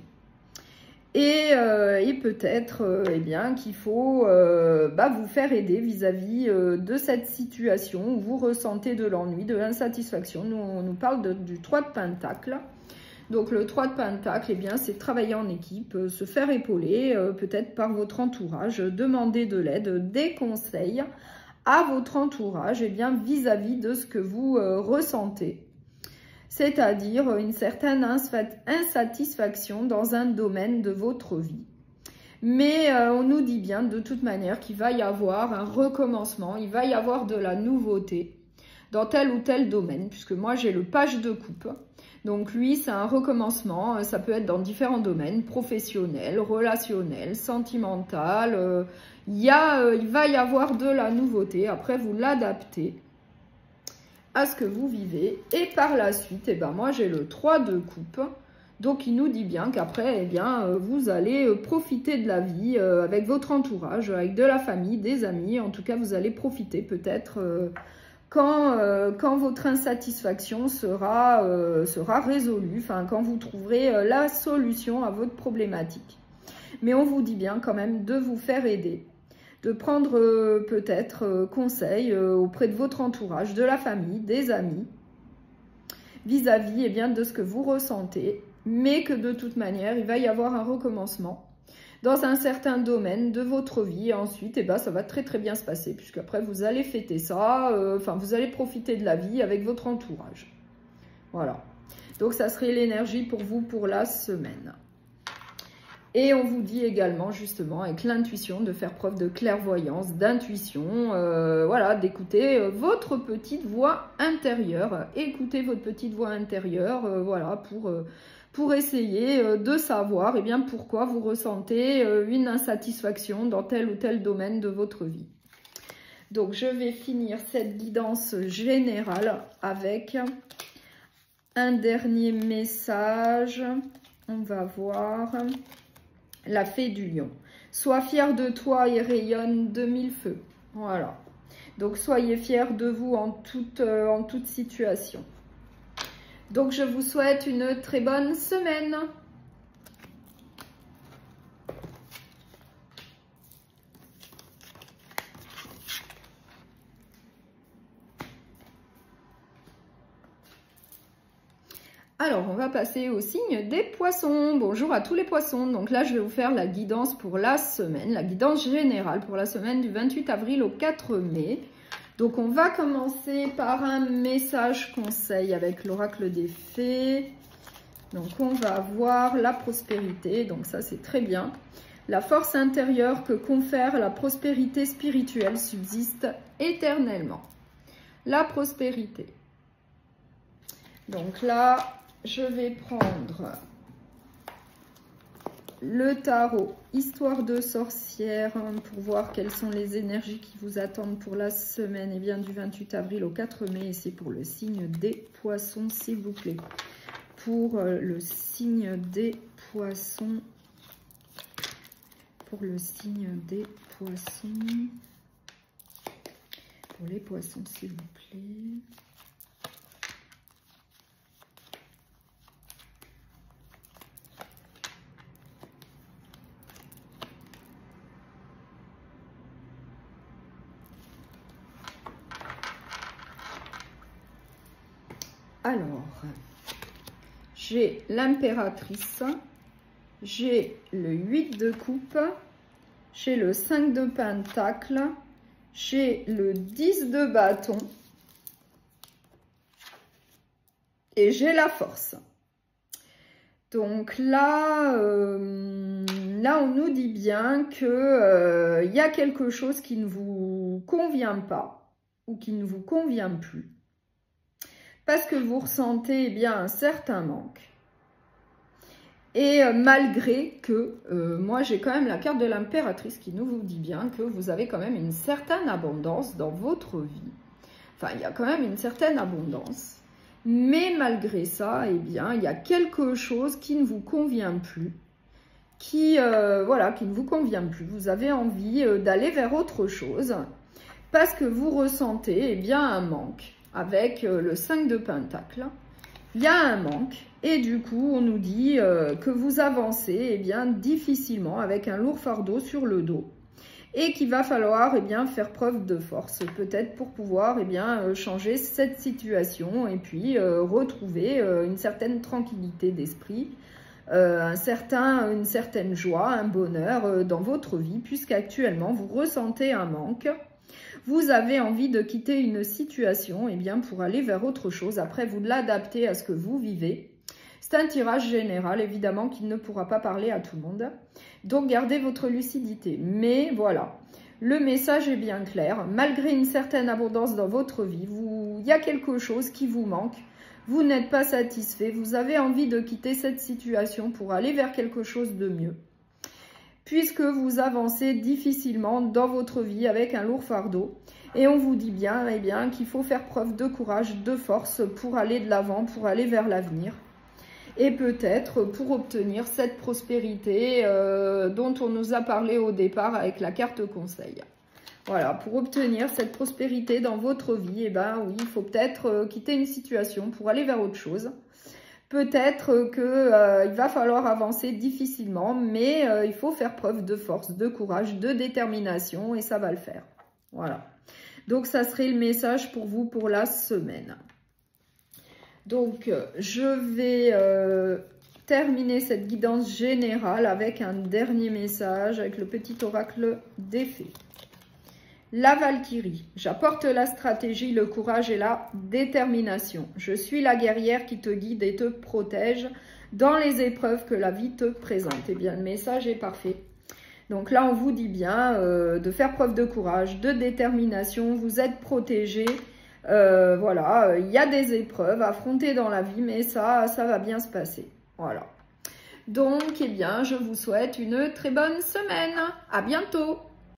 Et peut-être eh bien qu'il faut vous faire aider vis-à-vis de cette situation où vous ressentez de l'ennui, de l'insatisfaction. Nous, on nous parle du 3 de pentacle. Donc le 3 de pentacle, eh bien, c'est travailler en équipe, se faire épauler peut-être par votre entourage, demander de l'aide, des conseils à votre entourage eh bien vis-à-vis de ce que vous ressentez. C'est-à-dire une certaine insatisfaction dans un domaine de votre vie. Mais on nous dit bien de toute manière qu'il va y avoir un recommencement, il va y avoir de la nouveauté dans tel ou tel domaine, puisque moi j'ai le page de coupe. Donc lui, c'est un recommencement, ça peut être dans différents domaines, professionnel, relationnel, sentimental. Il va y avoir de la nouveauté, après vous l'adaptez à ce que vous vivez. Et par la suite, eh ben, moi j'ai le 3 de coupe. Donc il nous dit bien qu'après, eh bien, vous allez profiter de la vie avec votre entourage, avec de la famille, des amis. En tout cas, vous allez profiter peut-être quand votre insatisfaction sera résolue, enfin quand vous trouverez la solution à votre problématique. Mais on vous dit bien quand même de vous faire aider, de prendre peut-être conseil auprès de votre entourage, de la famille, des amis, vis-à-vis eh bien, de ce que vous ressentez, mais que de toute manière, il va y avoir un recommencement dans un certain domaine de votre vie. Et ensuite, eh ben, ça va très très bien se passer, puisque après vous allez fêter ça, vous allez profiter de la vie avec votre entourage. Voilà. Donc ça serait l'énergie pour vous pour la semaine. Et on vous dit également, justement, avec l'intuition, de faire preuve de clairvoyance, d'intuition, voilà, d'écouter votre petite voix intérieure. Écoutez votre petite voix intérieure, voilà, pour essayer de savoir eh bien, pourquoi vous ressentez une insatisfaction dans tel ou tel domaine de votre vie. Donc, je vais finir cette guidance générale avec un dernier message On va voir la fée du lion. Sois fier de toi et rayonne de mille feux. Voilà. Donc, soyez fiers de vous en toute situation. Donc, je vous souhaite une très bonne semaine. Alors, on va passer au signe des poissons. Bonjour à tous les poissons. Donc là, je vais vous faire la guidance pour la semaine, la guidance générale pour la semaine du 28 avril au 4 mai. Donc, on va commencer par un message conseil avec l'oracle des fées. Donc, on va voir la prospérité. Donc, ça, c'est très bien. La force intérieure que confère la prospérité spirituelle subsiste éternellement. La prospérité. Donc là, je vais prendre le tarot Histoire de sorcière pour voir quelles sont les énergies qui vous attendent pour la semaine du 28 avril au 4 mai. Et c'est pour le signe des poissons, s'il vous plaît. Pour le signe des poissons. Pour le signe des poissons. Pour les poissons, s'il vous plaît. Alors, j'ai l'impératrice, j'ai le 8 de coupe, j'ai le 5 de pentacle, j'ai le 10 de bâton et j'ai la force. Donc là, on nous dit bien que y a quelque chose qui ne vous convient pas ou qui ne vous convient plus. Parce que vous ressentez un certain manque. Et malgré que, moi j'ai quand même la carte de l'impératrice qui nous vous dit bien que vous avez quand même une certaine abondance dans votre vie. Enfin, il y a quand même une certaine abondance. Mais malgré ça, il y a quelque chose qui ne vous convient plus. Qui ne vous convient plus. Vous avez envie d'aller vers autre chose. Parce que vous ressentez un manque. Avec le 5 de pentacle, il y a un manque et du coup on nous dit que vous avancez difficilement avec un lourd fardeau sur le dos et qu'il va falloir faire preuve de force peut-être pour pouvoir changer cette situation et puis retrouver une certaine tranquillité d'esprit, une certaine joie, un bonheur dans votre vie puisqu'actuellement vous ressentez un manque. Vous avez envie de quitter une situation pour aller vers autre chose. Après, vous l'adaptez à ce que vous vivez. C'est un tirage général, évidemment, qui ne pourra pas parler à tout le monde. Donc, gardez votre lucidité. Mais voilà, le message est bien clair. Malgré une certaine abondance dans votre vie, il y a quelque chose qui vous manque. Vous n'êtes pas satisfait. Vous avez envie de quitter cette situation pour aller vers quelque chose de mieux. Puisque vous avancez difficilement dans votre vie avec un lourd fardeau. Et on vous dit bien, qu'il faut faire preuve de courage, de force pour aller de l'avant, pour aller vers l'avenir. Et peut-être pour obtenir cette prospérité dont on nous a parlé au départ avec la carte conseil. Voilà, pour obtenir cette prospérité dans votre vie, oui, il faut peut-être quitter une situation pour aller vers autre chose. Peut-être qu'il va falloir avancer difficilement, mais il faut faire preuve de force, de courage, de détermination et ça va le faire. Voilà. Donc, ça serait le message pour vous pour la semaine. Donc, je vais terminer cette guidance générale avec un dernier message, avec le petit oracle des fées. La Valkyrie, j'apporte la stratégie, le courage et la détermination. Je suis la guerrière qui te guide et te protège dans les épreuves que la vie te présente. Eh bien, le message est parfait. Donc là, on vous dit bien de faire preuve de courage, de détermination. Vous êtes protégé. Voilà, il y a des épreuves à affronter dans la vie, mais ça va bien se passer. Voilà. Donc, je vous souhaite une très bonne semaine. À bientôt.